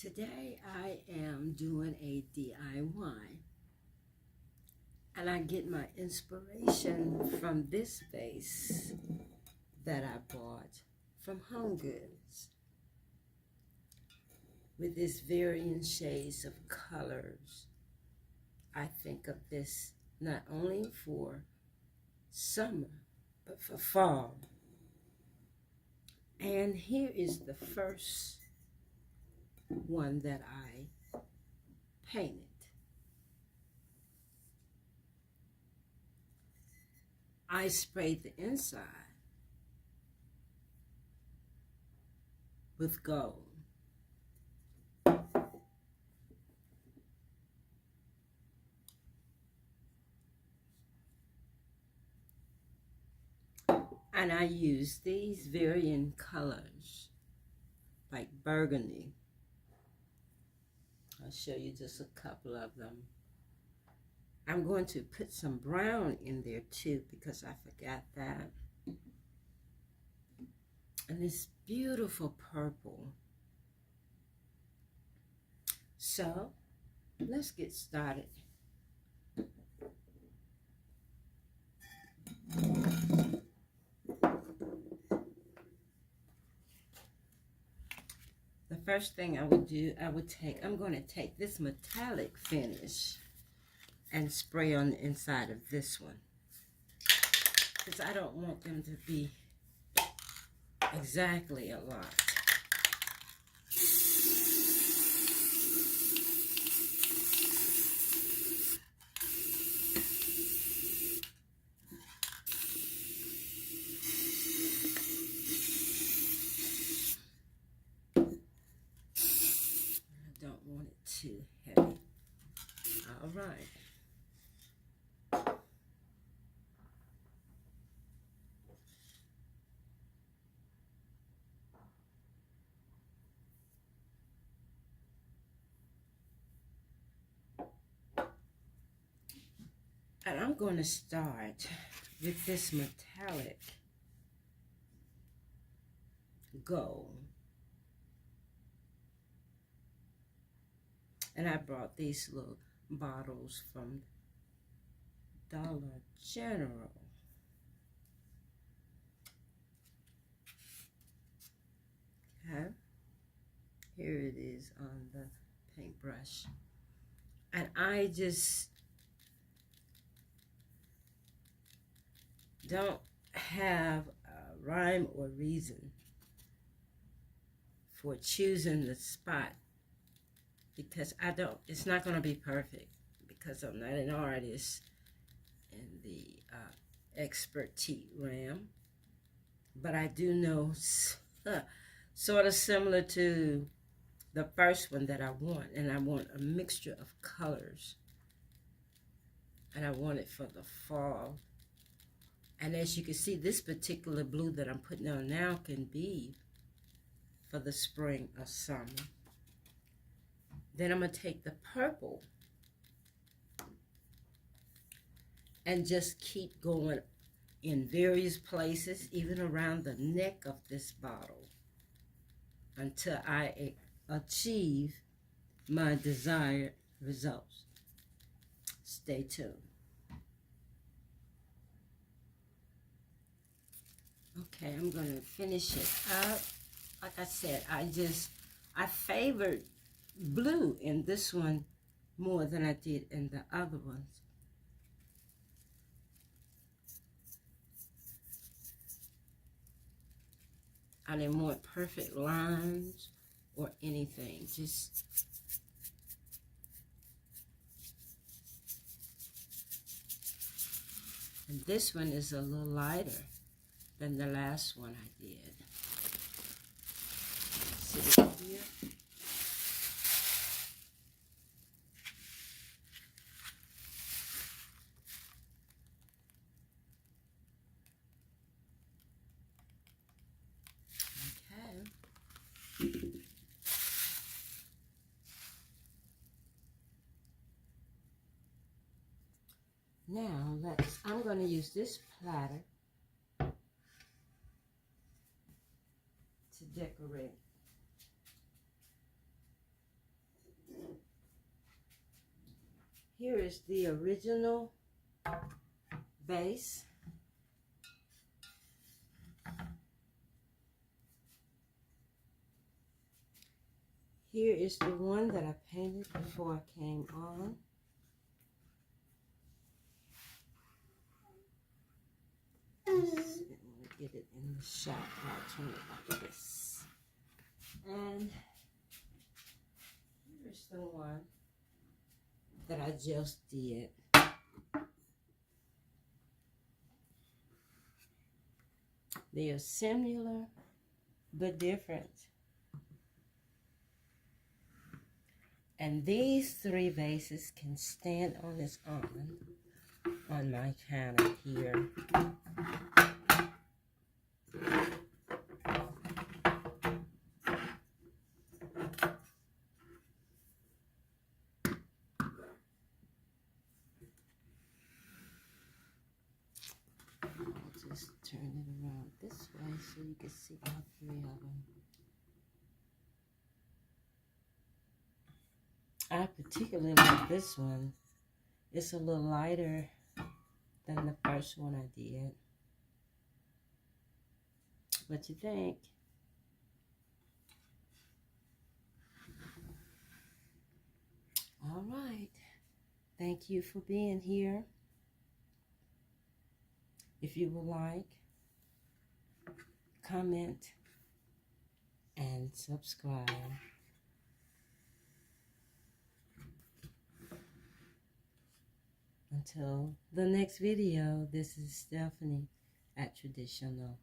Today I am doing a DIY, and I get my inspiration from this vase that I bought from Home Goods with its varying shades of colors. I think of this not only for summer but for fall. And here is the first one that I painted. I sprayed the inside with gold. And I used these varying colors, like burgundy. I'll show you just a couple of them. I'm going to put some brown in there too because I forgot that. And this beautiful purple. So, let's get started. The first thing I would do, I'm going to take this metallic finish and spray on the inside of this one, because I don't want them to be exactly alike. I don't want it too heavy. All right. And I'm going to start with this metallic gold. And I brought these little bottles from Dollar General. Okay. Here it is on the paintbrush. And I just don't have a rhyme or reason for choosing the spot, because it's not going to be perfect, because I'm not an artist in the expertise realm, but I do know sort of similar to the first one that I want, and I want a mixture of colors, and I want it for the fall. And as you can see, this particular blue that I'm putting on now can be for the spring or summer. Then I'm going to take the purple and just keep going in various places, even around the neck of this bottle, until I achieve my desired results. Stay tuned. Okay, I'm going to finish it up. Like I said, I favored blue in this one more than I did in the other ones. I didn't want perfect lines or anything. Just and this one is a little lighter than the last one I did. Sit it here. Okay. Now I'm going to use this platter to decorate. Here is the original vase. Here is the one that I painted before I came on. I want to get it in the shot. I'll turn it like this. And here's the one that I just did. They are similar but different. And these three vases can stand on its own on my counter here. I'll just turn it around this way so you can see all three of them. I particularly like this one. It's a little lighter than the first one I did. What you think? All right. Thank you for being here. If you would like, comment and subscribe. Until the next video, this is Stephanie at Traditional.